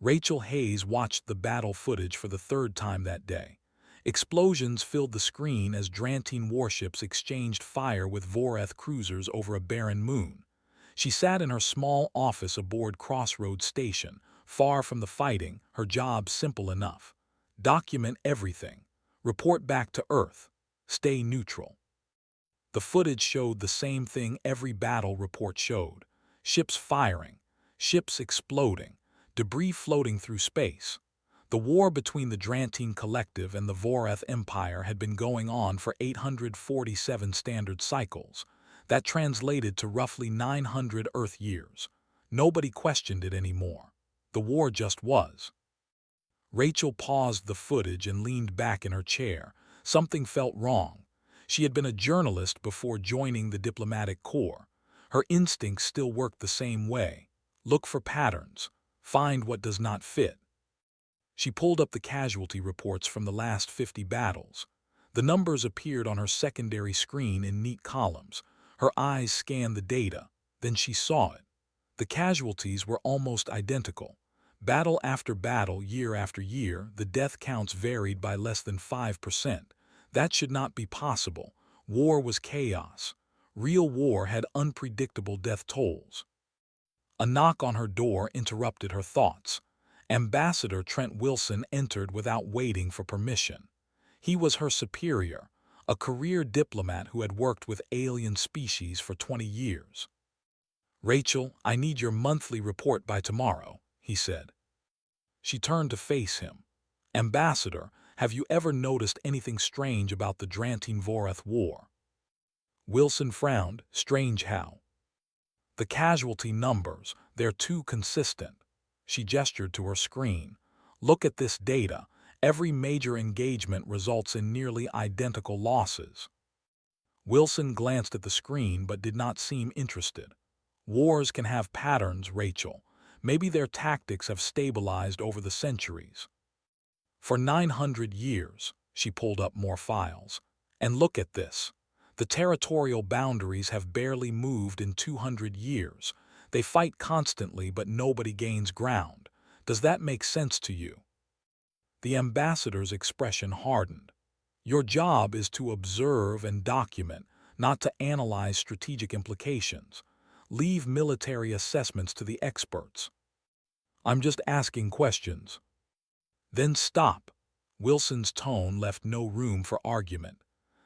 Rachel Hayes watched the battle footage for the third time that day. Explosions filled the screen as Drantine warships exchanged fire with Voreth cruisers over a barren moon. She sat in her small office aboard Crossroads Station, far from the fighting, her job simple enough. Document everything. Report back to Earth. Stay neutral. The footage showed the same thing every battle report showed. Ships firing, ships exploding, debris floating through space. The war between the Drantine Collective and the Voreth Empire had been going on for 847 standard cycles. That translated to roughly 900 Earth years. Nobody questioned it anymore. The war just was. Rachel paused the footage and leaned back in her chair. Something felt wrong. She had been a journalist before joining the diplomatic corps. Her instincts still worked the same way. Look for patterns. Find what does not fit. She pulled up the casualty reports from the last 50 battles. The numbers appeared on her secondary screen in neat columns. Her eyes scanned the data. Then she saw it. The casualties were almost identical. Battle after battle, year after year, the death counts varied by less than 5%. That should not be possible. War was chaos. Real war had unpredictable death tolls. A knock on her door interrupted her thoughts. Ambassador Trent Wilson entered without waiting for permission. He was her superior, a career diplomat who had worked with alien species for 20 years. "Rachel, I need your monthly report by tomorrow," he said. She turned to face him. "Ambassador, have you ever noticed anything strange about the Drantine-Voreth War?" Wilson frowned. "Strange how?" "The casualty numbers, they're too consistent." She gestured to her screen. "Look at this data. Every major engagement results in nearly identical losses." Wilson glanced at the screen but did not seem interested. "Wars can have patterns, Rachel. Maybe their tactics have stabilized over the centuries. For 900 years, she pulled up more files. And look at this. The territorial boundaries have barely moved in 200 years. They fight constantly, but nobody gains ground. Does that make sense to you?" The ambassador's expression hardened. "Your job is to observe and document, not to analyze strategic implications. Leave military assessments to the experts." "I'm just asking questions." "Then stop." Wilson's tone left no room for argument.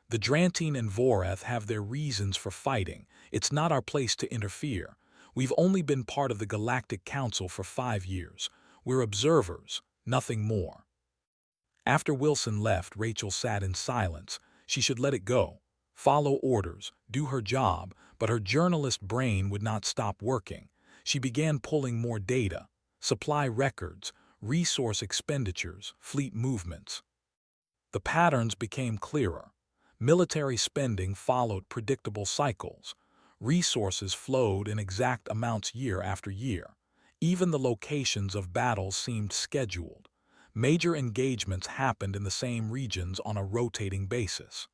"The Drantine and Voreth have their reasons for fighting. It's not our place to interfere. We've only been part of the Galactic Council for 5 years. We're observers, nothing more." After Wilson left, Rachel sat in silence. She should let it go. Follow orders, do her job, but her journalist brain would not stop working. She began pulling more data, supply records, resource expenditures, fleet movements. The patterns became clearer. Military spending followed predictable cycles. Resources flowed in exact amounts year after year. Even the locations of battles seemed scheduled. Major engagements happened in the same regions on a rotating basis.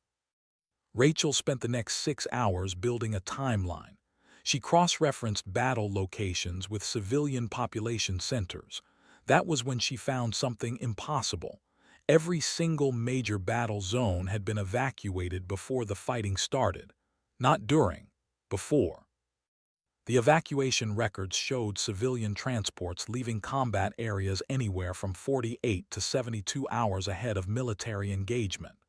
Rachel spent the next 6 hours building a timeline. She cross-referenced battle locations with civilian population centers. That was when she found something impossible. Every single major battle zone had been evacuated before the fighting started. Not during, before. The evacuation records showed civilian transports leaving combat areas anywhere from 48 to 72 hours ahead of military engagement.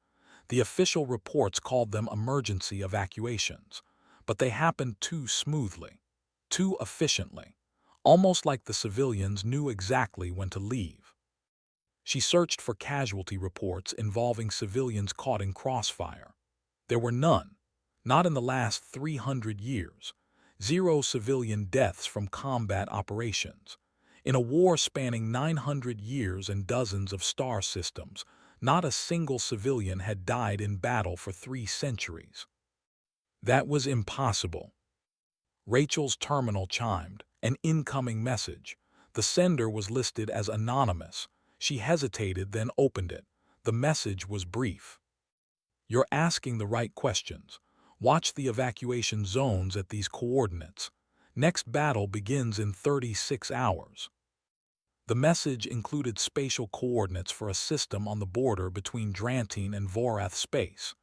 The official reports called them emergency evacuations, but they happened too smoothly, too efficiently, almost like the civilians knew exactly when to leave. She searched for casualty reports involving civilians caught in crossfire. There were none, not in the last 300 years. 0 civilian deaths from combat operations. In a war spanning 900 years and dozens of star systems, not a single civilian had died in battle for 3 centuries. That was impossible. Rachel's terminal chimed, an incoming message. The sender was listed as anonymous. She hesitated, then opened it. The message was brief. "You're asking the right questions. Watch the evacuation zones at these coordinates. Next battle begins in 36 hours." The message included spatial coordinates for a system on the border between Drantine and Vorath space.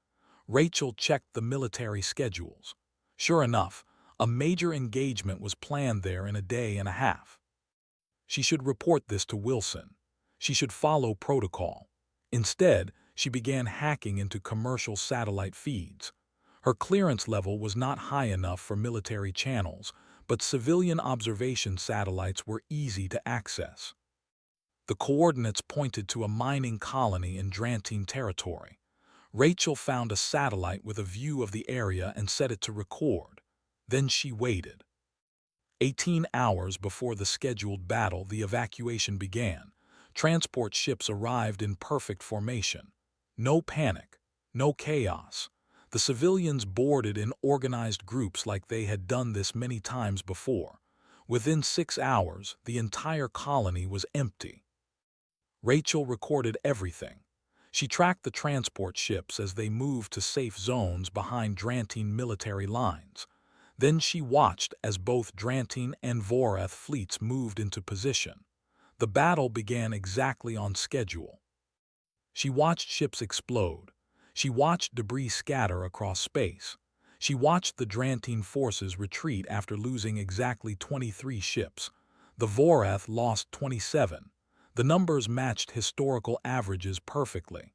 Rachel checked the military schedules. Sure enough, a major engagement was planned there in a day and a half. She should report this to Wilson. She should follow protocol. Instead, she began hacking into commercial satellite feeds. Her clearance level was not high enough for military channels, but civilian observation satellites were easy to access. The coordinates pointed to a mining colony in Drantine territory. Rachel found a satellite with a view of the area and set it to record. Then she waited. 18 hours before the scheduled battle, the evacuation began. Transport ships arrived in perfect formation. No panic, no chaos. The civilians boarded in organized groups like they had done this many times before. Within 6 hours, the entire colony was empty. Rachel recorded everything. She tracked the transport ships as they moved to safe zones behind Drantine military lines. Then she watched as both Drantine and Vorath fleets moved into position. The battle began exactly on schedule. She watched ships explode. She watched debris scatter across space. She watched the Drantine forces retreat after losing exactly 23 ships. The Vorath lost 27. The numbers matched historical averages perfectly.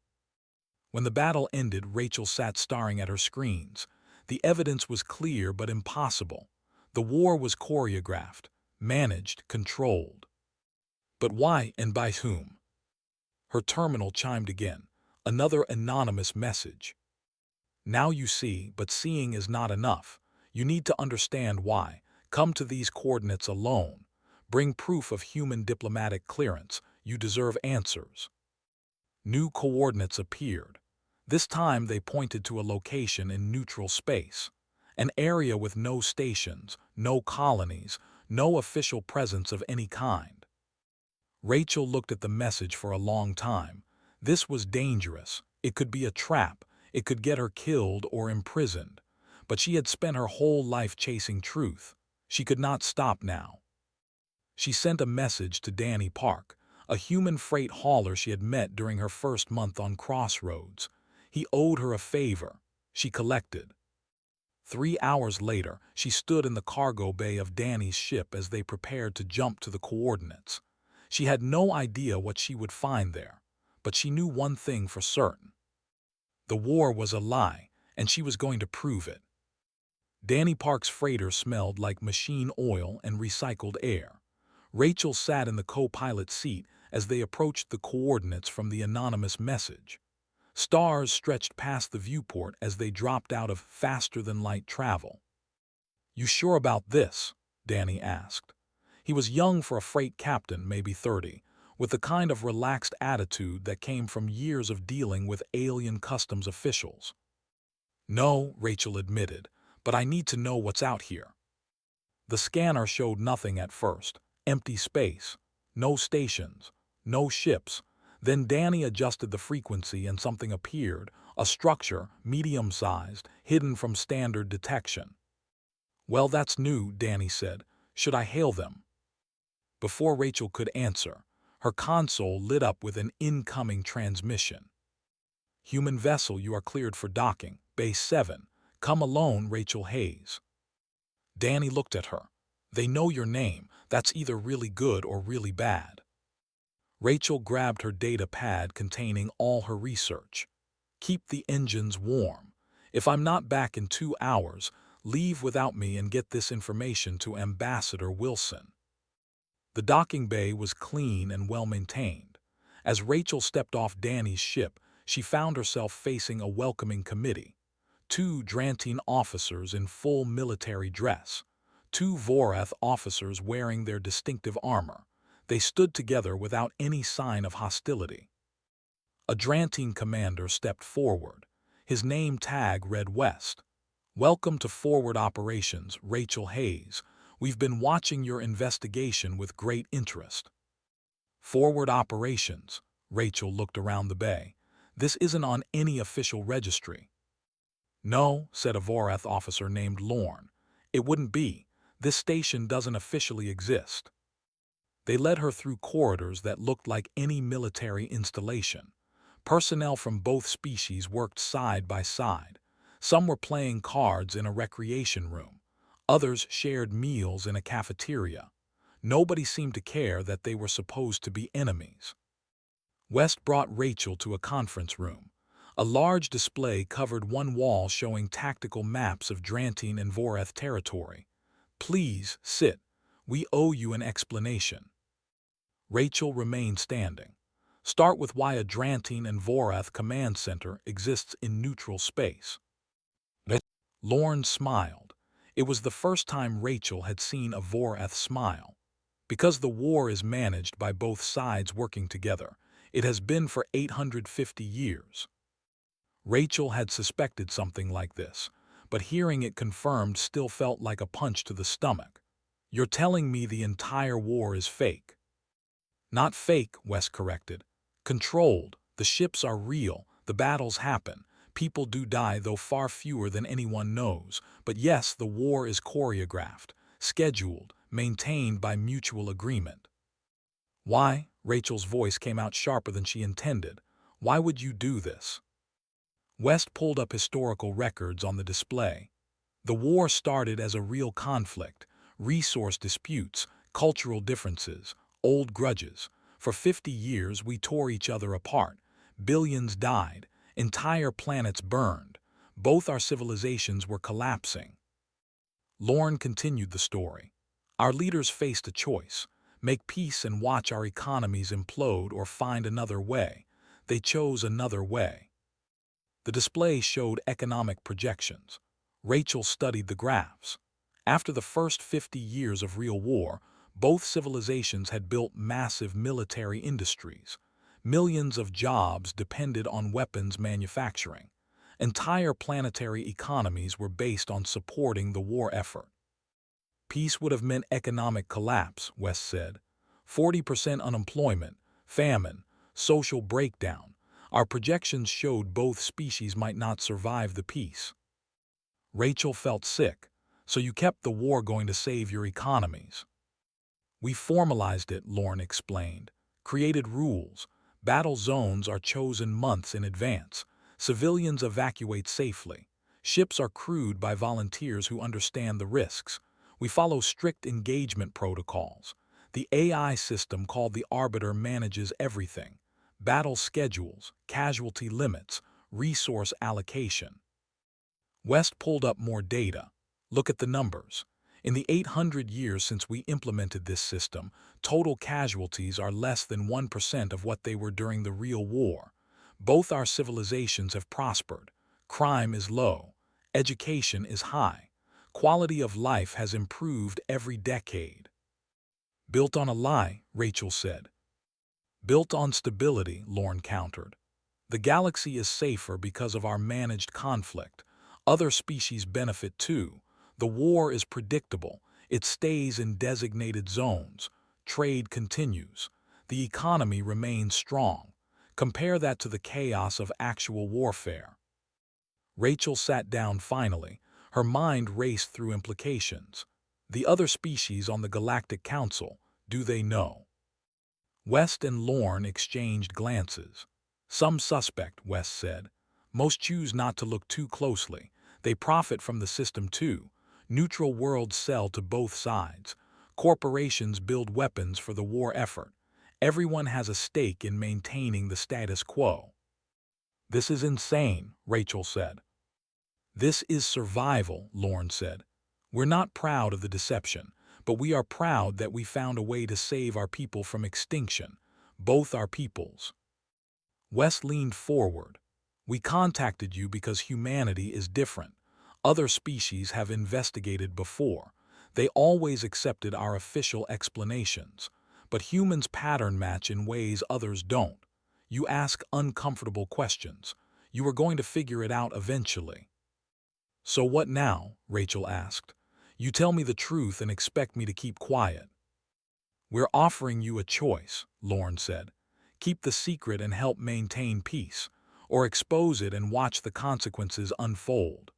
When the battle ended, Rachel sat staring at her screens. The evidence was clear but impossible. The war was choreographed, managed, controlled. But why and by whom? Her terminal chimed again. Another anonymous message. Now you see, but seeing is not enough. You need to understand why. Come to these coordinates alone. Bring proof of human diplomatic clearance. You deserve answers. New coordinates appeared. This time they pointed to a location in neutral space. An area with no stations, no colonies, no official presence of any kind. Rachel looked at the message for a long time. This was dangerous. It could be a trap. It could get her killed or imprisoned. But she had spent her whole life chasing truth. She could not stop now. She sent a message to Danny Park, a human freight hauler she had met during her first month on Crossroads. He owed her a favor. She collected. 3 hours later, she stood in the cargo bay of Danny's ship as they prepared to jump to the coordinates. She had no idea what she would find there, but she knew one thing for certain. The war was a lie, and she was going to prove it. Danny Park's freighter smelled like machine oil and recycled air. Rachel sat in the co-pilot seat as they approached the coordinates from the anonymous message. Stars stretched past the viewport as they dropped out of faster-than-light travel. "You sure about this?" Danny asked. He was young for a freight captain, maybe 30, with the kind of relaxed attitude that came from years of dealing with alien customs officials. "No," Rachel admitted, "but I need to know what's out here." The scanner showed nothing at first. Empty space. No stations. No ships. Then Danny adjusted the frequency and something appeared, a structure, medium-sized, hidden from standard detection. "Well, that's new," Danny said. "Should I hail them?" Before Rachel could answer, her console lit up with an incoming transmission. "Human vessel, you are cleared for docking. Base 7. Come alone, Rachel Hayes." Danny looked at her. "They know your name. That's either really good or really bad." Rachel grabbed her data pad containing all her research. "Keep the engines warm. If I'm not back in 2 hours, leave without me and get this information to Ambassador Wilson." The docking bay was clean and well-maintained. As Rachel stepped off Danny's ship, she found herself facing a welcoming committee. 2 Drantine officers in full military dress. 2 Vorath officers wearing their distinctive armor. They stood together without any sign of hostility. A Drantine commander stepped forward. His name tag read West. "Welcome to Forward Operations, Rachel Hayes. We've been watching your investigation with great interest." Forward Operations. Rachel looked around the bay. "This isn't on any official registry." "No," said a Vorath officer named Lorne. "It wouldn't be. This station doesn't officially exist." They led her through corridors that looked like any military installation. Personnel from both species worked side by side. Some were playing cards in a recreation room. Others shared meals in a cafeteria. Nobody seemed to care that they were supposed to be enemies. West brought Rachel to a conference room. A large display covered one wall showing tactical maps of Drantine and Voreth territory. "Please, sit. We owe you an explanation." Rachel remained standing. "Start with why a Drantine and Voreth command center exists in neutral space." Lorne smiled. It was the first time Rachel had seen a Voreth smile. "Because the war is managed by both sides working together. It has been for 850 years. Rachel had suspected something like this, but hearing it confirmed still felt like a punch to the stomach. "You're telling me the entire war is fake?" "Not fake," West corrected. "Controlled. The ships are real. The battles happen. People do die, though far fewer than anyone knows. But yes, the war is choreographed, scheduled, maintained by mutual agreement." "Why?" Rachel's voice came out sharper than she intended. "Why would you do this?" West pulled up historical records on the display. The war started as a real conflict, resource disputes, cultural differences, old grudges. For 50 years we tore each other apart. Billions died. Entire planets burned. Both our civilizations were collapsing. Lorne continued the story. "Our leaders faced a choice: make peace and watch our economies implode, or find another way. They chose another way." The display showed economic projections. Rachel studied the graphs. After the first 50 years of real war, both civilizations had built massive military industries. Millions of jobs depended on weapons manufacturing. Entire planetary economies were based on supporting the war effort. "Peace would have meant economic collapse," West said. 40% unemployment, famine, social breakdown. Our projections showed both species might not survive the peace." Rachel felt sick. "So you kept the war going to save your economies?" "We formalized it," Lorne explained. "Created rules. Battle zones are chosen months in advance. Civilians evacuate safely. Ships are crewed by volunteers who understand the risks. We follow strict engagement protocols. The AI system called the Arbiter manages everything: battle schedules, casualty limits, resource allocation." West pulled up more data. "Look at the numbers. In the 800 years since we implemented this system, total casualties are less than 1% of what they were during the real war. Both our civilizations have prospered. Crime is low. Education is high. Quality of life has improved every decade." "Built on a lie," Rachel said. "Built on stability," Lorne countered. "The galaxy is safer because of our managed conflict. Other species benefit too. The war is predictable. It stays in designated zones. Trade continues. The economy remains strong. Compare that to the chaos of actual warfare." Rachel sat down finally. Her mind raced through implications. "The other species on the Galactic Council, do they know?" West and Lorne exchanged glances. "Some suspect," West said. "Most choose not to look too closely. They profit from the system too. Neutral worlds sell to both sides. Corporations build weapons for the war effort. Everyone has a stake in maintaining the status quo." "This is insane," Rachel said. "This is survival," Lorne said. "We're not proud of the deception, but we are proud that we found a way to save our people from extinction. Both our peoples." West leaned forward. "We contacted you because humanity is different. Other species have investigated before. They always accepted our official explanations. But humans pattern match in ways others don't. You ask uncomfortable questions. You are going to figure it out eventually." "So what now?" Rachel asked. "You tell me the truth and expect me to keep quiet." "We're offering you a choice," Lorne said. "Keep the secret and help maintain peace, or expose it and watch the consequences unfold."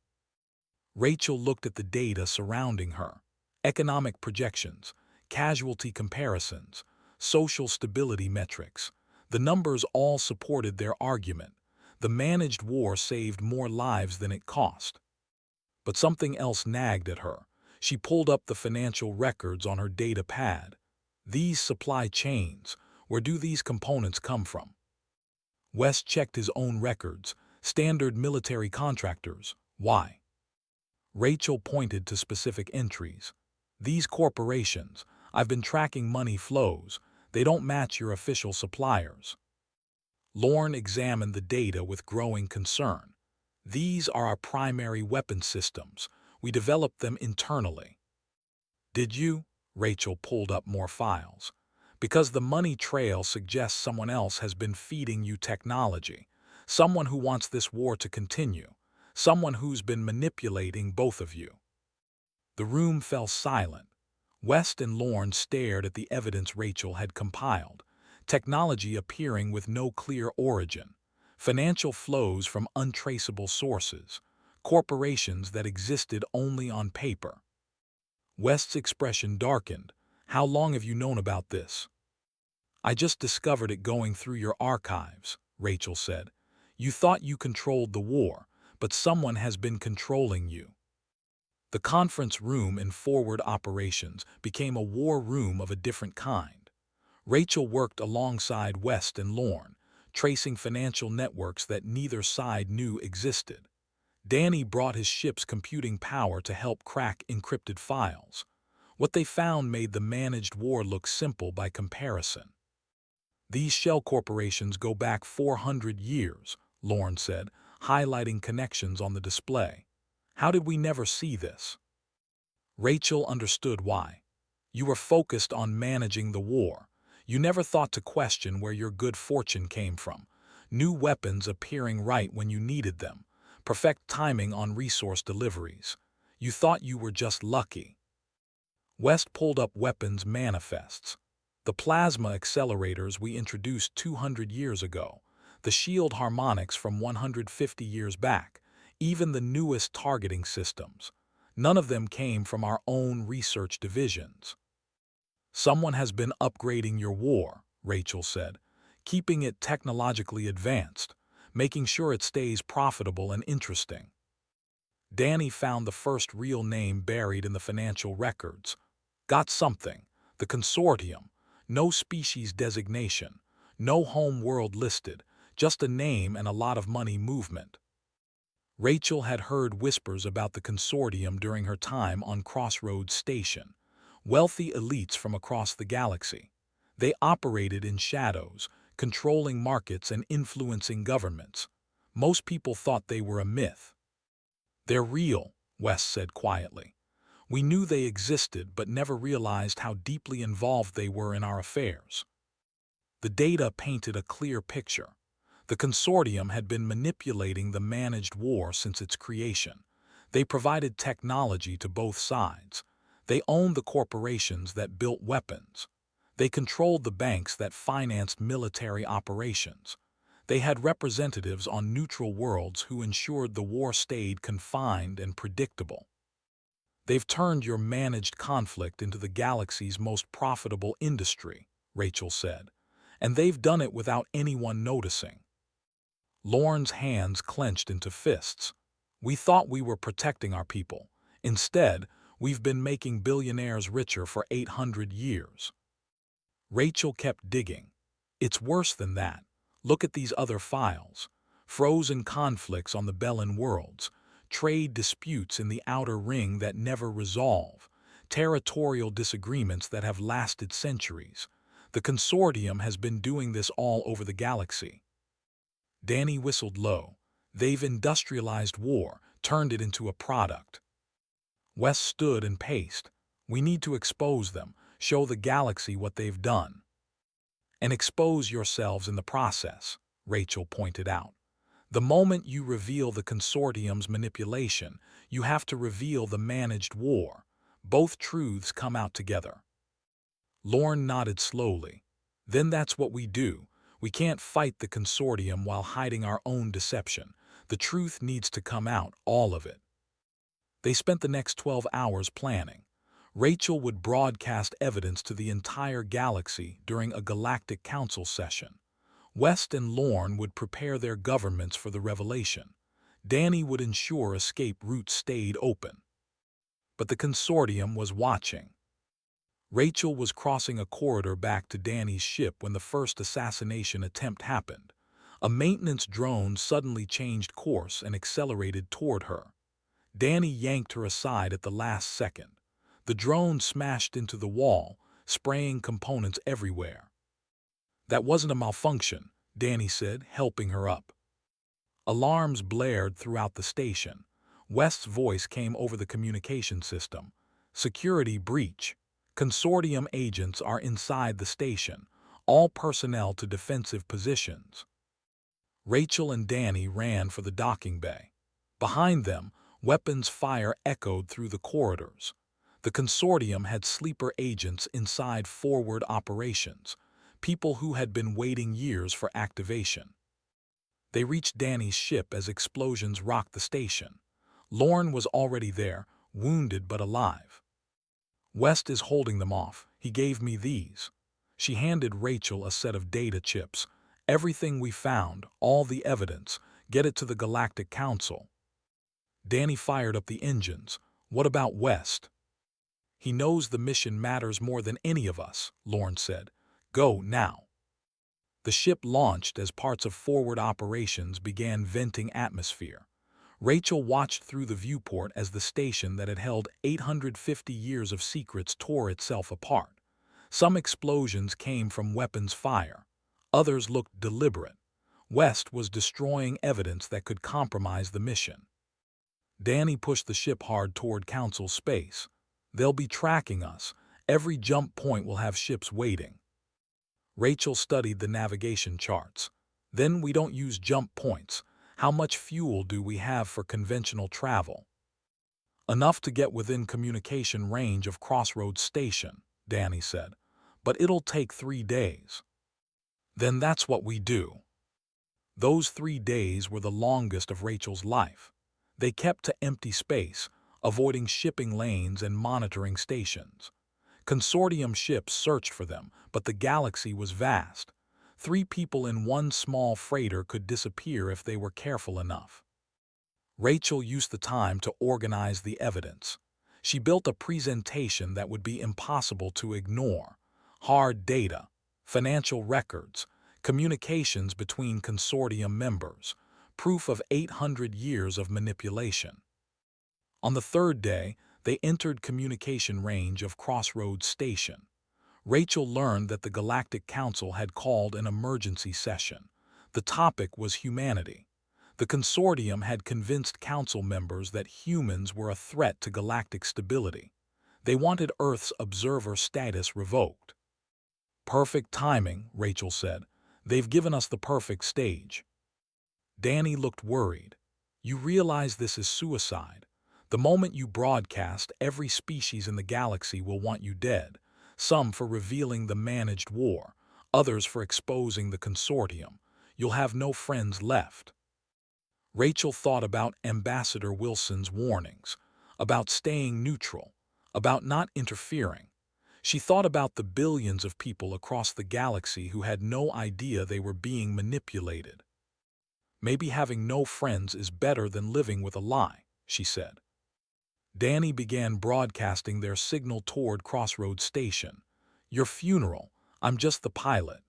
Rachel looked at the data surrounding her. Economic projections, casualty comparisons, social stability metrics. The numbers all supported their argument. The managed war saved more lives than it cost. But something else nagged at her. She pulled up the financial records on her data pad. These supply chains, where do these components come from? West checked his own records. Standard military contractors. Why? Rachel pointed to specific entries. These corporations, I've been tracking money flows. They don't match your official suppliers. Lorne examined the data with growing concern. These are our primary weapon systems. We developed them internally. Did you? Rachel pulled up more files. Because the money trail suggests someone else has been feeding you technology. Someone who wants this war to continue. Someone who's been manipulating both of you. The room fell silent. West and Lorne stared at the evidence Rachel had compiled. Technology appearing with no clear origin. Financial flows from untraceable sources. Corporations that existed only on paper. West's expression darkened. How long have you known about this? I just discovered it going through your archives, Rachel said. You thought you controlled the war, but someone has been controlling you. The conference room in forward operations became a war room of a different kind. Rachel worked alongside West and Lorne, tracing financial networks that neither side knew existed. Danny brought his ship's computing power to help crack encrypted files. What they found made the managed war look simple by comparison. These shell corporations go back 400 years, Lorne said, highlighting connections on the display. How did we never see this? Rachel understood why. You were focused on managing the war. You never thought to question where your good fortune came from. New weapons appearing right when you needed them. Perfect timing on resource deliveries. You thought you were just lucky. West pulled up weapons manifests. The plasma accelerators we introduced 200 years ago. The shield harmonics from 150 years back. Even the newest targeting systems. None of them came from our own research divisions. Someone has been upgrading your war, Rachel said, keeping it technologically advanced, making sure it stays profitable and interesting. Danny found the first real name buried in the financial records. Got something. The consortium. No species designation. No home world listed. Just a name and a lot of money movement. Rachel had heard whispers about the consortium during her time on Crossroads Station. Wealthy elites from across the galaxy. They operated in shadows, controlling markets and influencing governments. Most people thought they were a myth. They're real, West said quietly. We knew they existed but never realized how deeply involved they were in our affairs. The data painted a clear picture. The consortium had been manipulating the managed war since its creation. They provided technology to both sides. They owned the corporations that built weapons. They controlled the banks that financed military operations. They had representatives on neutral worlds who ensured the war stayed confined and predictable. They've turned your managed conflict into the galaxy's most profitable industry, Rachel said, and they've done it without anyone noticing. Lorne's hands clenched into fists. We thought we were protecting our people. Instead, we've been making billionaires richer for 800 years. Rachel kept digging. It's worse than that. Look at these other files. Frozen conflicts on the Bellin worlds. Trade disputes in the Outer Ring that never resolve. Territorial disagreements that have lasted centuries. The consortium has been doing this all over the galaxy. Danny whistled low. They've industrialized war, turned it into a product. West stood and paced. We need to expose them, show the galaxy what they've done. And expose yourselves in the process, Rachel pointed out. The moment you reveal the consortium's manipulation, you have to reveal the managed war. Both truths come out together. Lorne nodded slowly. Then that's what we do. We can't fight the consortium while hiding our own deception. The truth needs to come out, all of it. They spent the next 12 hours planning. Rachel would broadcast evidence to the entire galaxy during a Galactic Council session. West and Lorne would prepare their governments for the revelation. Danny would ensure escape routes stayed open. But the consortium was watching. Rachel was crossing a corridor back to Danny's ship when the first assassination attempt happened. A maintenance drone suddenly changed course and accelerated toward her. Danny yanked her aside at the last second. The drone smashed into the wall, spraying components everywhere. "That wasn't a malfunction," Danny said, helping her up. Alarms blared throughout the station. West's voice came over the communication system. "Security breach. Consortium agents are inside the station. All personnel to defensive positions." Rachel and Danny ran for the docking bay. Behind them, weapons fire echoed through the corridors. The consortium had sleeper agents inside forward operations, people who had been waiting years for activation. They reached Danny's ship as explosions rocked the station. Lorne was already there, wounded but alive. "West is holding them off. He gave me these." She handed Rachel a set of data chips. "Everything we found, all the evidence, get it to the Galactic Council." Danny fired up the engines. "What about West?" "He knows the mission matters more than any of us," Lorne said. "Go now." The ship launched as parts of forward operations began venting atmosphere. Rachel watched through the viewport as the station that had held 850 years of secrets tore itself apart. Some explosions came from weapons fire. Others looked deliberate. West was destroying evidence that could compromise the mission. Danny pushed the ship hard toward Council space. "They'll be tracking us. Every jump point will have ships waiting." Rachel studied the navigation charts. "Then we don't use jump points. How much fuel do we have for conventional travel?" "Enough to get within communication range of Crossroads Station," Danny said. "But it'll take 3 days." "Then that's what we do." Those 3 days were the longest of Rachel's life. They kept to empty space, avoiding shipping lanes and monitoring stations. Consortium ships searched for them, but the galaxy was vast. 3 people in one small freighter could disappear if they were careful enough. Rachel used the time to organize the evidence. She built a presentation that would be impossible to ignore. Hard data, financial records, communications between consortium members, proof of 800 years of manipulation. On the 3rd day, they entered communication range of Crossroads Station. Rachel learned that the Galactic Council had called an emergency session. The topic was humanity. The consortium had convinced council members that humans were a threat to galactic stability. They wanted Earth's observer status revoked. "Perfect timing," Rachel said. "They've given us the perfect stage." Danny looked worried. "You realize this is suicide. The moment you broadcast, every species in the galaxy will want you dead. Some for revealing the managed war, others for exposing the consortium. You'll have no friends left." Rachel thought about Ambassador Wilson's warnings, about staying neutral, about not interfering. She thought about the billions of people across the galaxy who had no idea they were being manipulated. "Maybe having no friends is better than living with a lie," she said. Danny began broadcasting their signal toward Crossroads Station. "Your funeral. I'm just the pilot."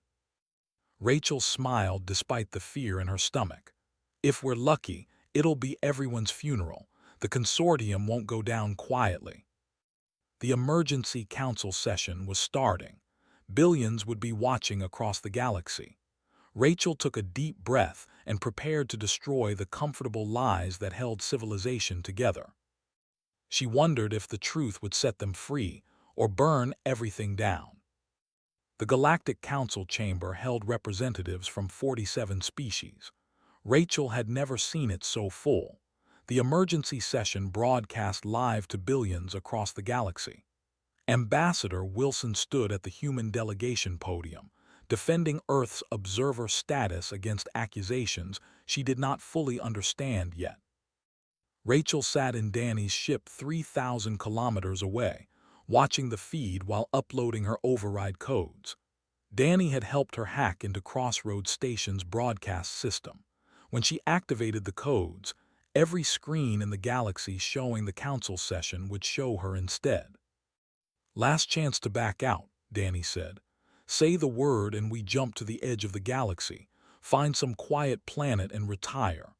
Rachel smiled despite the fear in her stomach. "If we're lucky, it'll be everyone's funeral. The consortium won't go down quietly." The emergency council session was starting. Billions would be watching across the galaxy. Rachel took a deep breath and prepared to destroy the comfortable lies that held civilization together. She wondered if the truth would set them free or burn everything down. The Galactic Council chamber held representatives from 47 species. Rachel had never seen it so full. The emergency session broadcast live to billions across the galaxy. Ambassador Wilson stood at the human delegation podium, defending Earth's observer status against accusations she did not fully understand yet. Rachel sat in Danny's ship 3,000 kilometers away, watching the feed while uploading her override codes. Danny had helped her hack into Crossroads Station's broadcast system. When she activated the codes, every screen in the galaxy showing the council session would show her instead. "Last chance to back out," Danny said. "Say the word and we jump to the edge of the galaxy, find some quiet planet and retire."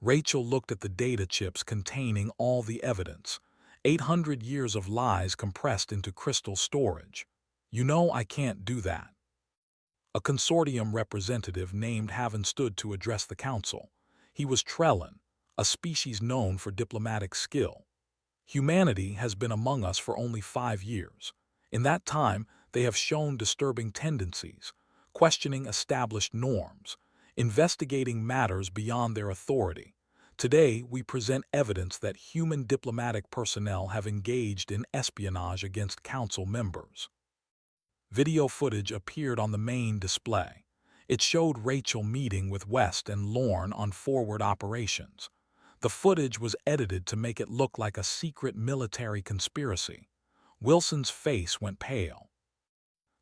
Rachel looked at the data chips containing all the evidence. 800 years of lies compressed into crystal storage. "You know I can't do that." A consortium representative named Haven stood to address the council. He was Trellin, a species known for diplomatic skill. "Humanity has been among us for only 5 years. In that time, they have shown disturbing tendencies, questioning established norms, investigating matters beyond their authority. Today, we present evidence that human diplomatic personnel have engaged in espionage against council members." Video footage appeared on the main display. It showed Rachel meeting with West and Lorne on forward operations. The footage was edited to make it look like a secret military conspiracy. Wilson's face went pale.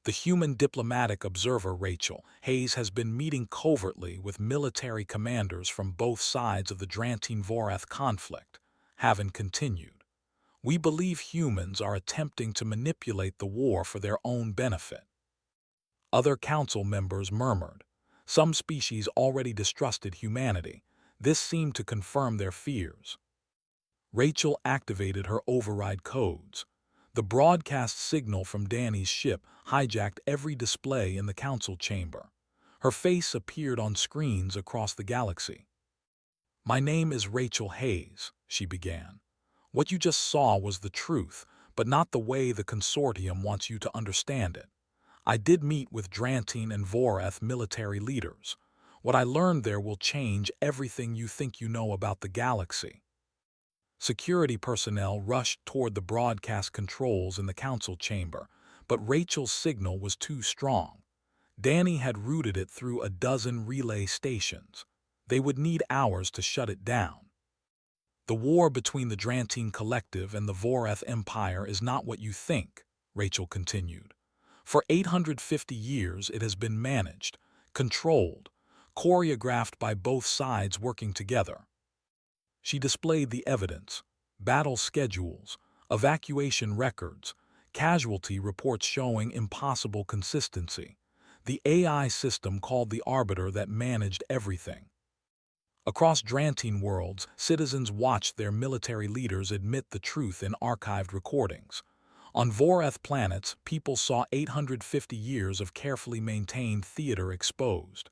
"The human diplomatic observer Rachel Hayes has been meeting covertly with military commanders from both sides of the Drantine-Vorath conflict," Haven continued. "We believe humans are attempting to manipulate the war for their own benefit." Other council members murmured. Some species already distrusted humanity. This seemed to confirm their fears. Rachel activated her override codes. The broadcast signal from Danny's ship hijacked every display in the council chamber. Her face appeared on screens across the galaxy. "My name is Rachel Hayes," she began. "What you just saw was the truth, but not the way the consortium wants you to understand it. I did meet with Drantine and Vorath military leaders. What I learned there will change everything you think you know about the galaxy." Security personnel rushed toward the broadcast controls in the council chamber, but Rachel's signal was too strong. Danny had routed it through a dozen relay stations. They would need hours to shut it down. "The war between the Drantine Collective and the Vorath Empire is not what you think," Rachel continued. "For 850 years it has been managed, controlled, choreographed by both sides working together." She displayed the evidence: battle schedules, evacuation records, casualty reports showing impossible consistency. The AI system called the arbiter that managed everything. Across Drantine worlds, citizens watched their military leaders admit the truth in archived recordings. On Vorath planets, people saw 850 years of carefully maintained theater exposed.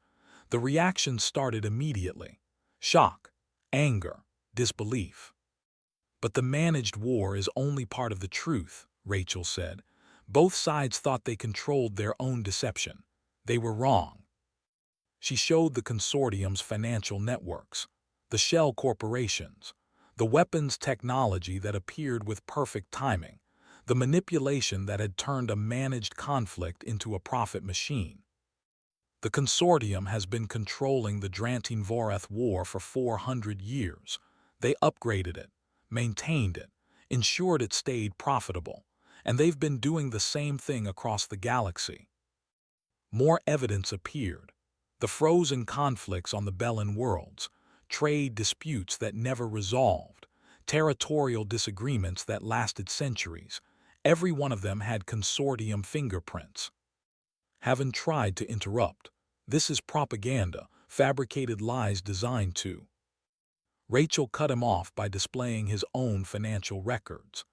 The reaction started immediately: shock, anger, disbelief. "But the managed war is only part of the truth," Rachel said. "Both sides thought they controlled their own deception. They were wrong." She showed the consortium's financial networks, the shell corporations, the weapons technology that appeared with perfect timing, the manipulation that had turned a managed conflict into a profit machine. "The consortium has been controlling the Drantine-Vorath war for 400 years. They upgraded it, maintained it, ensured it stayed profitable, and they've been doing the same thing across the galaxy." More evidence appeared: the frozen conflicts on the Bellin worlds, trade disputes that never resolved, territorial disagreements that lasted centuries. Every one of them had consortium fingerprints. Haven tried to interrupt. "This is propaganda, fabricated lies designed to." Rachel cut him off by displaying his own financial records.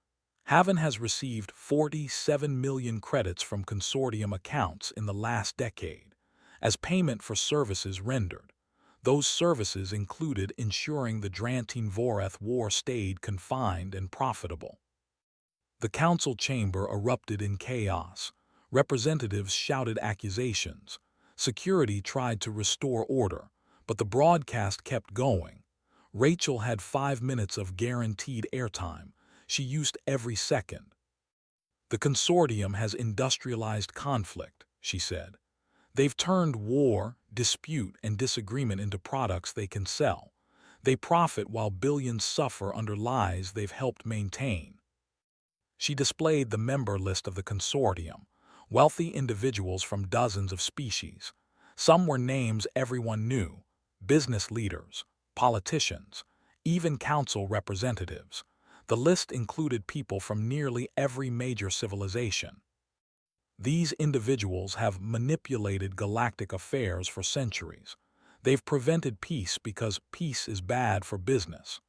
Haven has received 47 million credits from consortium accounts in the last decade, as payment for services rendered. Those services included ensuring the Drantine-Vorath war stayed confined and profitable. The council chamber erupted in chaos. Representatives shouted accusations. Security tried to restore order, but the broadcast kept going. Rachel had 5 minutes of guaranteed airtime. She used every second. "The consortium has industrialized conflict," she said. "They've turned war, dispute, and disagreement into products they can sell. They profit while billions suffer under lies they've helped maintain." She displayed the member list of the consortium, wealthy individuals from dozens of species. Some were names everyone knew: business leaders, politicians, even council representatives. The list included people from nearly every major civilization. These individuals have manipulated galactic affairs for centuries. They've prevented peace because peace is bad for business.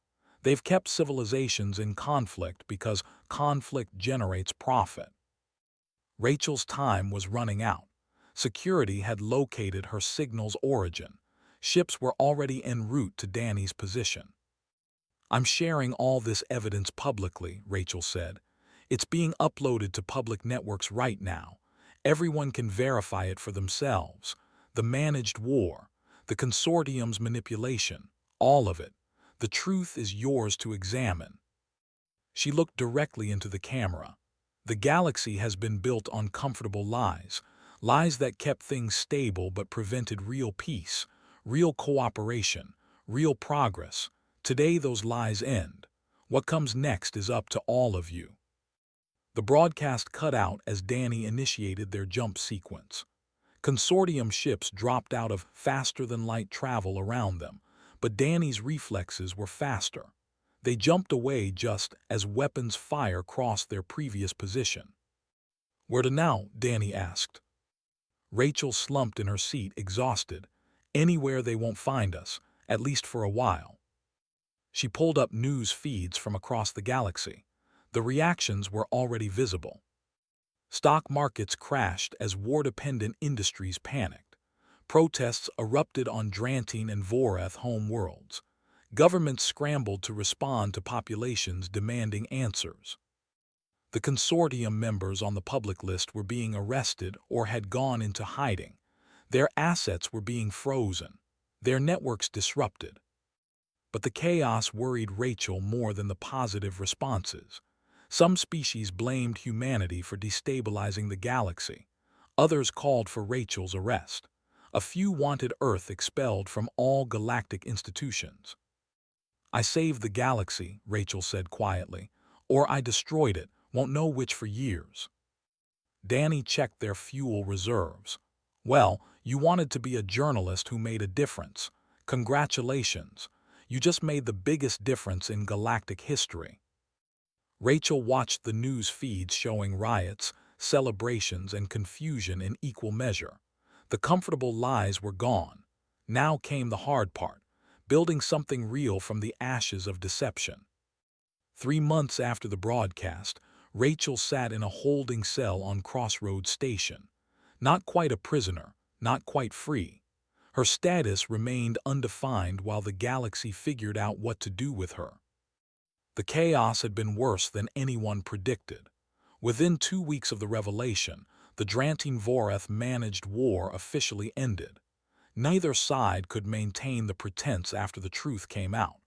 They've kept civilizations in conflict because conflict generates profit. Rachel's time was running out. Security had located her signal's origin. Ships were already en route to Danny's position. "I'm sharing all this evidence publicly," Rachel said. "It's being uploaded to public networks right now. Everyone can verify it for themselves. The managed war, the consortium's manipulation, all of it. The truth is yours to examine." She looked directly into the camera. The galaxy has been built on comfortable lies, lies that kept things stable but prevented real peace, real cooperation, real progress. Today those lies end. What comes next is up to all of you. The broadcast cut out as Danny initiated their jump sequence. Consortium ships dropped out of faster-than-light travel around them, but Danny's reflexes were faster. They jumped away just as weapons fire crossed their previous position. "Where to now?" Danny asked. Rachel slumped in her seat, exhausted. "Anywhere they won't find us, at least for a while." She pulled up news feeds from across the galaxy. The reactions were already visible. Stock markets crashed as war-dependent industries panicked. Protests erupted on Drantine and Voreth home worlds. Governments scrambled to respond to populations demanding answers. The consortium members on the public list were being arrested or had gone into hiding. Their assets were being frozen, their networks disrupted. But the chaos worried Rachel more than the positive responses. Some species blamed humanity for destabilizing the galaxy. Others called for Rachel's arrest. A few wanted Earth expelled from all galactic institutions. "I saved the galaxy," Rachel said quietly, "or I destroyed it, won't know which for years." Danny checked their fuel reserves. "Well, you wanted to be a journalist who made a difference. Congratulations. You just made the biggest difference in galactic history." Rachel watched the news feeds showing riots, celebrations, and confusion in equal measure. The comfortable lies were gone. Now came the hard part: building something real from the ashes of deception. 3 months after the broadcast, Rachel sat in a holding cell on Crossroads Station. Not quite a prisoner, not quite free. Her status remained undefined while the galaxy figured out what to do with her. The chaos had been worse than anyone predicted. Within 2 weeks of the revelation, the Drantine Voreth managed war officially ended. Neither side could maintain the pretense after the truth came out,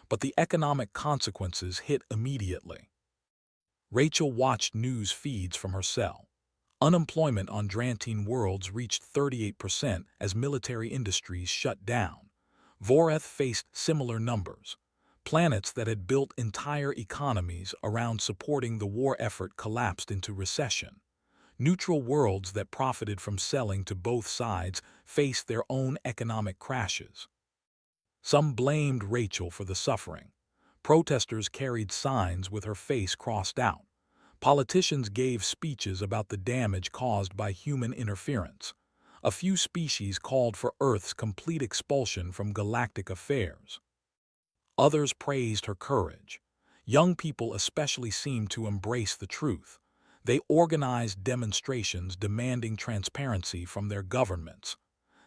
but the economic consequences hit immediately. Rachel watched news feeds from her cell. Unemployment on Drantine worlds reached 38% as military industries shut down. Voreth faced similar numbers. Planets that had built entire economies around supporting the war effort collapsed into recession. Neutral worlds that profited from selling to both sides faced their own economic crashes. Some blamed Rachel for the suffering. Protesters carried signs with her face crossed out. Politicians gave speeches about the damage caused by human interference. A few species called for Earth's complete expulsion from galactic affairs. Others praised her courage. Young people especially seemed to embrace the truth. They organized demonstrations demanding transparency from their governments.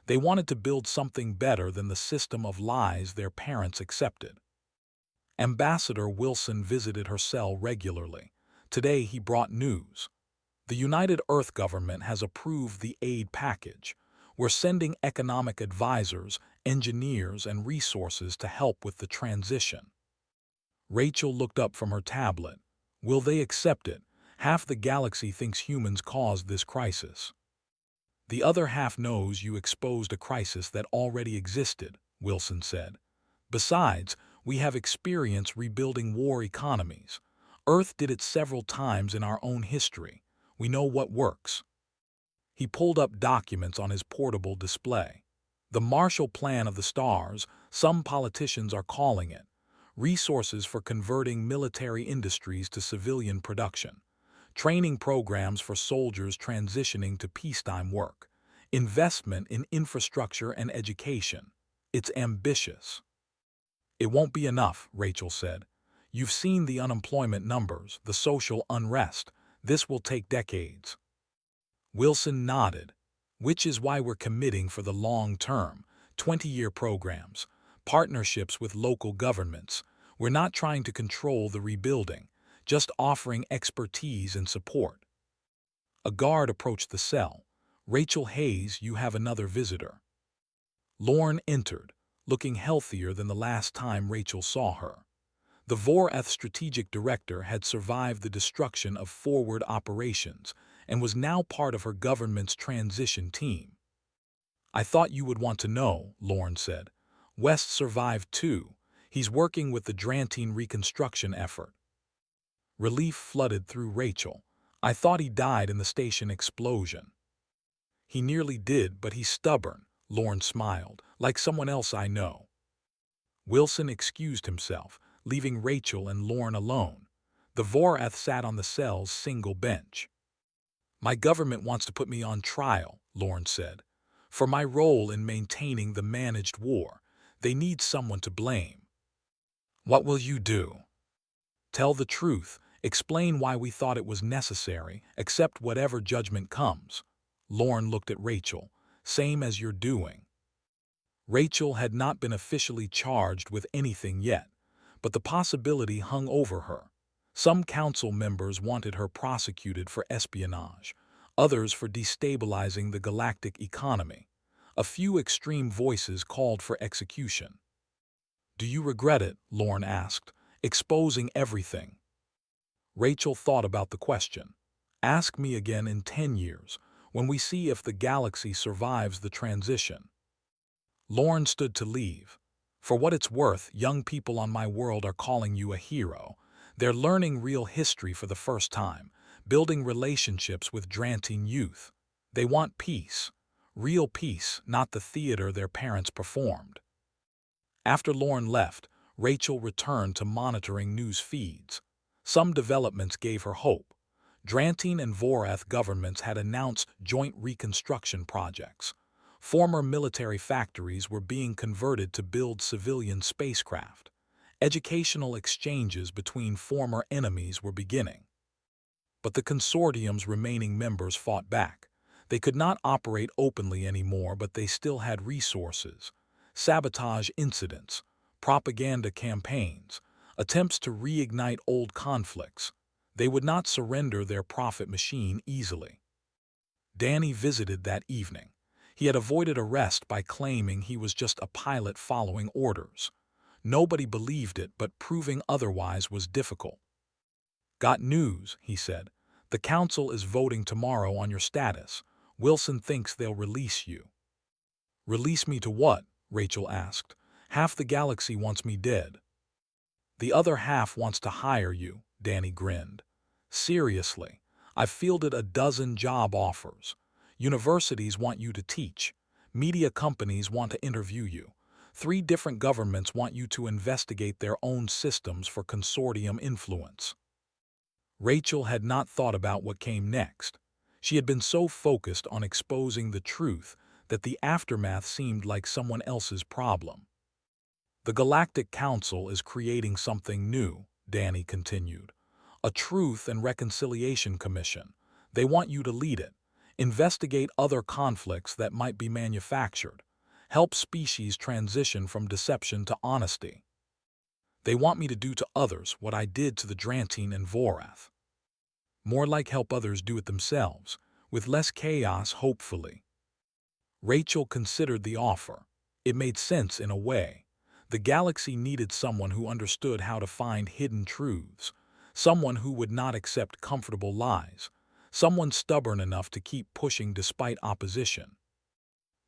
They wanted to build something better than the system of lies their parents accepted. Ambassador Wilson visited her cell regularly. Today he brought news. The United Earth government has approved the aid package. We're sending economic advisors, engineers, and resources to help with the transition. Rachel looked up from her tablet. Will they accept it? Half the galaxy thinks humans caused this crisis. The other half knows you exposed a crisis that already existed, Wilson said. Besides, we have experience rebuilding war economies. Earth did it several times in our own history. We know what works. He pulled up documents on his portable display. The Marshall Plan of the Stars, some politicians are calling it. Resources for converting military industries to civilian production. Training programs for soldiers transitioning to peacetime work. Investment in infrastructure and education. It's ambitious. It won't be enough, Rachel said. You've seen the unemployment numbers, the social unrest. This will take decades. Wilson nodded. Which is why we're committing for the long term, 20-year programs, partnerships with local governments. We're not trying to control the rebuilding, just offering expertise and support. A guard approached the cell. Rachel Hayes, you have another visitor. Lorne entered, looking healthier than the last time Rachel saw her. The Voreth strategic director had survived the destruction of forward operations and was now part of her government's transition team. I thought you would want to know, Lorne said. West survived too. He's working with the Drantine reconstruction effort. Relief flooded through Rachel. I thought he died in the station explosion. He nearly did, but he's stubborn, Lorne smiled, like someone else I know. Wilson excused himself, leaving Rachel and Lorne alone. The Voreth sat on the cell's single bench. My government wants to put me on trial, Lorne said. For my role in maintaining the managed war, they need someone to blame. What will you do? Tell the truth, explain why we thought it was necessary, accept whatever judgment comes. Lorne looked at Rachel, same as you're doing. Rachel had not been officially charged with anything yet, but the possibility hung over her. Some council members wanted her prosecuted for espionage, others for destabilizing the galactic economy. A few extreme voices called for execution. Do you regret it? Lorne asked, exposing everything. Rachel thought about the question. Ask me again in 10 years, when we see if the galaxy survives the transition. Lorne stood to leave. For what it's worth, young people on my world are calling you a hero. They're learning real history for the first time, building relationships with Drantine youth. They want peace. Real peace, not the theater their parents performed. After Lorne left, Rachel returned to monitoring news feeds. Some developments gave her hope. Drantine and Voreth governments had announced joint reconstruction projects. Former military factories were being converted to build civilian spacecraft. Educational exchanges between former enemies were beginning. But the consortium's remaining members fought back. They could not operate openly anymore, but they still had resources. Sabotage incidents, propaganda campaigns, attempts to reignite old conflicts. They would not surrender their profit machine easily. Danny visited that evening. He had avoided arrest by claiming he was just a pilot following orders. Nobody believed it, but proving otherwise was difficult. Got news, he said. The council is voting tomorrow on your status. Wilson thinks they'll release you. Release me to what? Rachel asked. Half the galaxy wants me dead. The other half wants to hire you, Danny grinned. Seriously, I've fielded a dozen job offers. Universities want you to teach. Media companies want to interview you. 3 different governments want you to investigate their own systems for consortium influence. Rachel had not thought about what came next. She had been so focused on exposing the truth that the aftermath seemed like someone else's problem. The Galactic Council is creating something new, Danny continued. A Truth and Reconciliation Commission. They want you to lead it. Investigate other conflicts that might be manufactured. Help species transition from deception to honesty. They want me to do to others what I did to the Drantine and Voreth. More like help others do it themselves, with less chaos, hopefully. Rachel considered the offer. It made sense in a way. The galaxy needed someone who understood how to find hidden truths, someone who would not accept comfortable lies, someone stubborn enough to keep pushing despite opposition.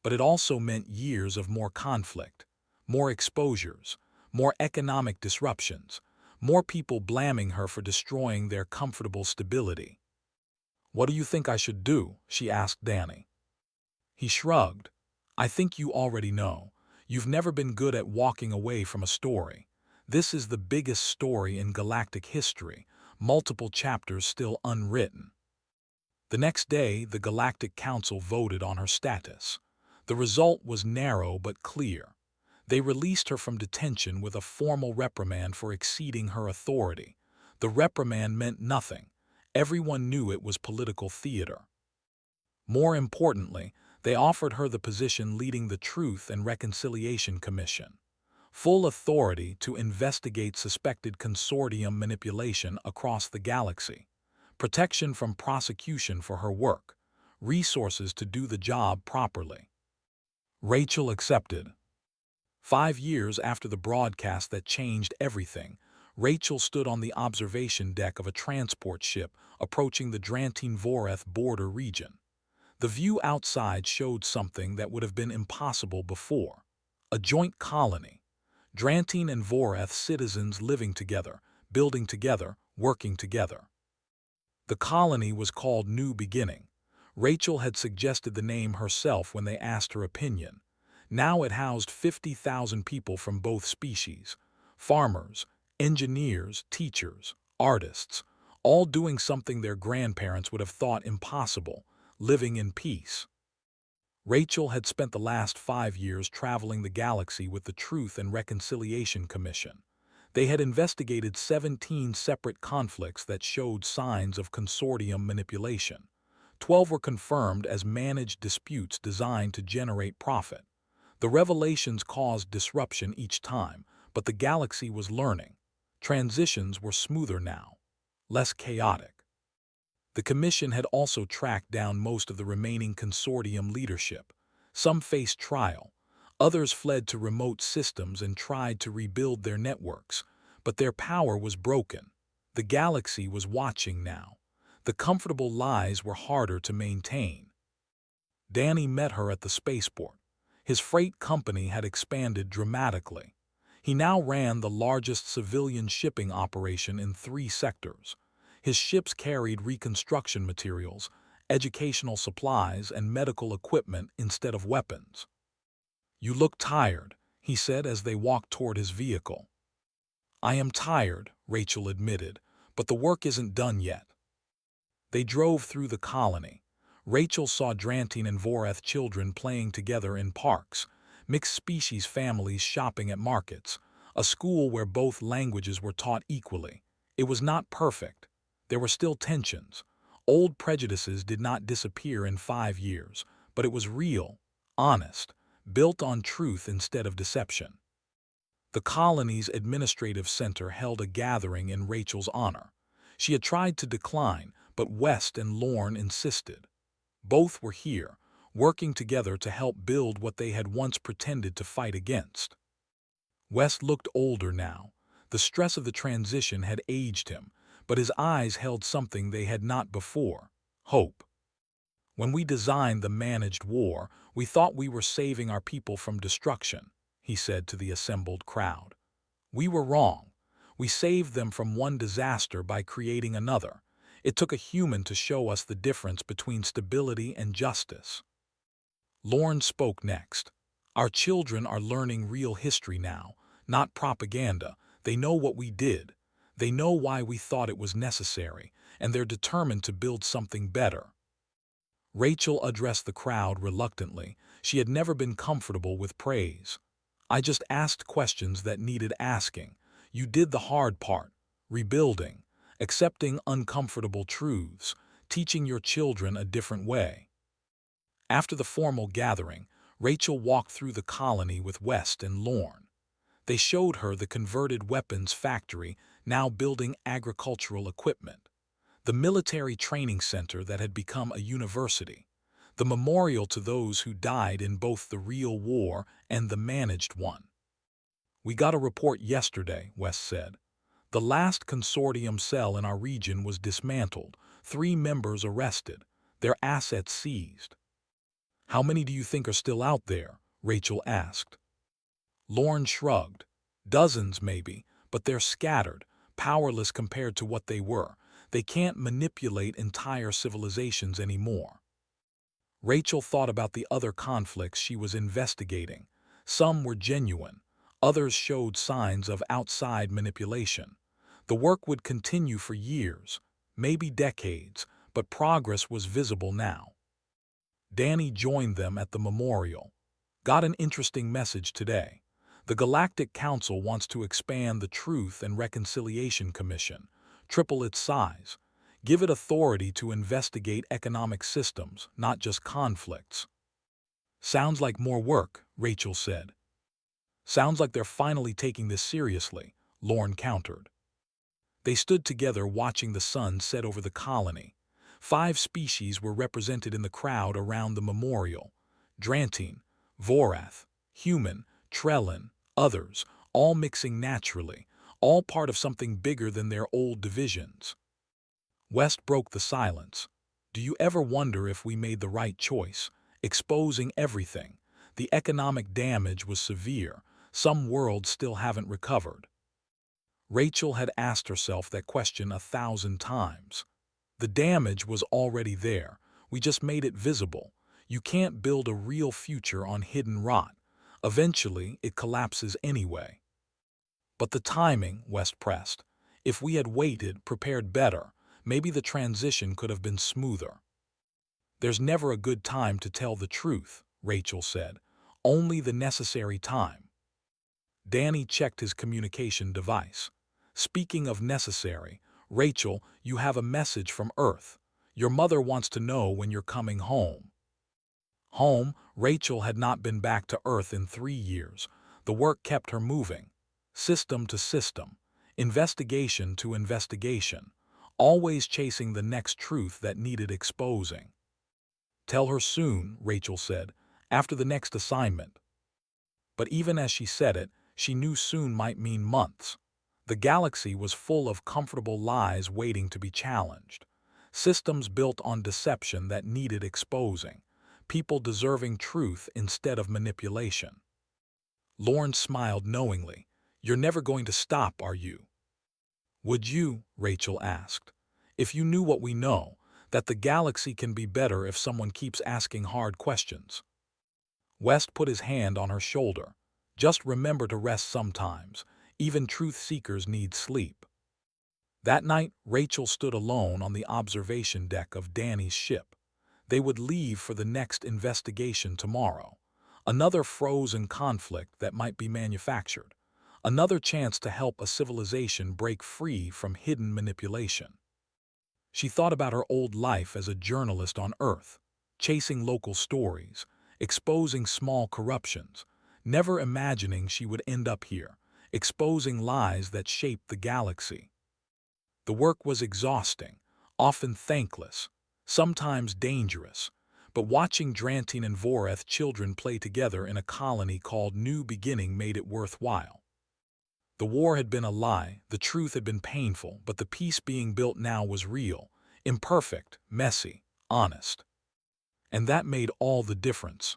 But it also meant years of more conflict, more exposures, more economic disruptions, more people blaming her for destroying their comfortable stability. "What do you think I should do?" she asked Danny. He shrugged. "I think you already know. You've never been good at walking away from a story. This is the biggest story in galactic history, multiple chapters still unwritten." The next day, the Galactic Council voted on her status. The result was narrow but clear. They released her from detention with a formal reprimand for exceeding her authority. The reprimand meant nothing. Everyone knew it was political theater. More importantly, they offered her the position leading the Truth and Reconciliation Commission. Full authority to investigate suspected consortium manipulation across the galaxy. Protection from prosecution for her work. Resources to do the job properly. Rachel accepted. 5 years after the broadcast that changed everything, Rachel stood on the observation deck of a transport ship approaching the Drantine-Voreth border region. The view outside showed something that would have been impossible before. A joint colony. Drantine and Voreth citizens living together, building together, working together. The colony was called New Beginning. Rachel had suggested the name herself when they asked her opinion. Now it housed 50,000 people from both species. Farmers, engineers, teachers, artists, all doing something their grandparents would have thought impossible, living in peace. Rachel had spent the last 5 years traveling the galaxy with the Truth and Reconciliation Commission. They had investigated 17 separate conflicts that showed signs of consortium manipulation. 12 were confirmed as managed disputes designed to generate profit. The revelations caused disruption each time, but the galaxy was learning. Transitions were smoother now, less chaotic. The commission had also tracked down most of the remaining consortium leadership. Some faced trial. Others fled to remote systems and tried to rebuild their networks, but their power was broken. The galaxy was watching now. The comfortable lies were harder to maintain. Danny met her at the spaceport. His freight company had expanded dramatically. He now ran the largest civilian shipping operation in 3 sectors. His ships carried reconstruction materials, educational supplies, and medical equipment instead of weapons. "You look tired," he said as they walked toward his vehicle. "I am tired," Rachel admitted, "but the work isn't done yet." They drove through the colony. Rachel saw Drantine and Voreth children playing together in parks, mixed-species families shopping at markets, a school where both languages were taught equally. It was not perfect. There were still tensions. Old prejudices did not disappear in 5 years, but it was real, honest, built on truth instead of deception. The colony's administrative center held a gathering in Rachel's honor. She had tried to decline, but West and Lorne insisted. Both were here, working together to help build what they had once pretended to fight against. West looked older now. The stress of the transition had aged him, but his eyes held something they had not before: hope. "When we designed the managed war, we thought we were saving our people from destruction," he said to the assembled crowd. "We were wrong. We saved them from one disaster by creating another. It took a human to show us the difference between stability and justice." Lorne spoke next. "Our children are learning real history now, not propaganda. They know what we did. They know why we thought it was necessary, and they're determined to build something better." Rachel addressed the crowd reluctantly. She had never been comfortable with praise. "I just asked questions that needed asking. You did the hard part, rebuilding, accepting uncomfortable truths, teaching your children a different way." After the formal gathering, Rachel walked through the colony with West and Lorne. They showed her the converted weapons factory, now building agricultural equipment, the military training center that had become a university, the memorial to those who died in both the real war and the managed one. "We got a report yesterday," West said. "The last consortium cell in our region was dismantled, 3 members arrested, their assets seized." "How many do you think are still out there?" Rachel asked. Lorne shrugged. "Dozens, maybe, but they're scattered. powerless compared to what they were. They can't manipulate entire civilizations anymore. Rachel thought about the other conflicts she was investigating. Some were genuine, others showed signs of outside manipulation. The work would continue for years, maybe decades, but progress was visible now. Danny joined them at the memorial. Got an interesting message today. The Galactic Council wants to expand the Truth and Reconciliation Commission, triple its size. Give it authority to investigate economic systems, not just conflicts. Sounds like more work, Rachel said. Sounds like they're finally taking this seriously, Lorne countered. They stood together watching the sun set over the colony. 5 species were represented in the crowd around the memorial. Drantine, Vorath, human, Trellin, others, all mixing naturally, all part of something bigger than their old divisions. West broke the silence. Do you ever wonder if we made the right choice? Exposing everything. The economic damage was severe. Some worlds still haven't recovered. Rachel had asked herself that question 1,000 times. The damage was already there. We just made it visible. You can't build a real future on hidden rot. Eventually, it collapses anyway. But the timing, West pressed. If we had waited, prepared better, maybe the transition could have been smoother. There's never a good time to tell the truth, Rachel said. Only the necessary time. Danny checked his communication device. Speaking of necessary, Rachel, you have a message from Earth. Your mother wants to know when you're coming home. Home, Rachel had not been back to Earth in 3 years. The work kept her moving. System to system. Investigation to investigation. Always chasing the next truth that needed exposing. Tell her soon, Rachel said, after the next assignment. But even as she said it, she knew soon might mean months. The galaxy was full of comfortable lies waiting to be challenged. Systems built on deception that needed exposing. People deserving truth instead of manipulation. Lorne smiled knowingly. You're never going to stop, are you? Would you, Rachel asked, if you knew what we know, that the galaxy can be better if someone keeps asking hard questions? West put his hand on her shoulder. Just remember to rest sometimes. Even truth-seekers need sleep. That night, Rachel stood alone on the observation deck of Danny's ship. They would leave for the next investigation tomorrow. Another frozen conflict that might be manufactured. Another chance to help a civilization break free from hidden manipulation. She thought about her old life as a journalist on Earth, chasing local stories, exposing small corruptions, never imagining she would end up here, exposing lies that shaped the galaxy. The work was exhausting, often thankless, sometimes dangerous, but watching Drantine and Vorath children play together in a colony called New Beginning made it worthwhile. The war had been a lie, the truth had been painful, but the peace being built now was real, imperfect, messy, honest. And that made all the difference.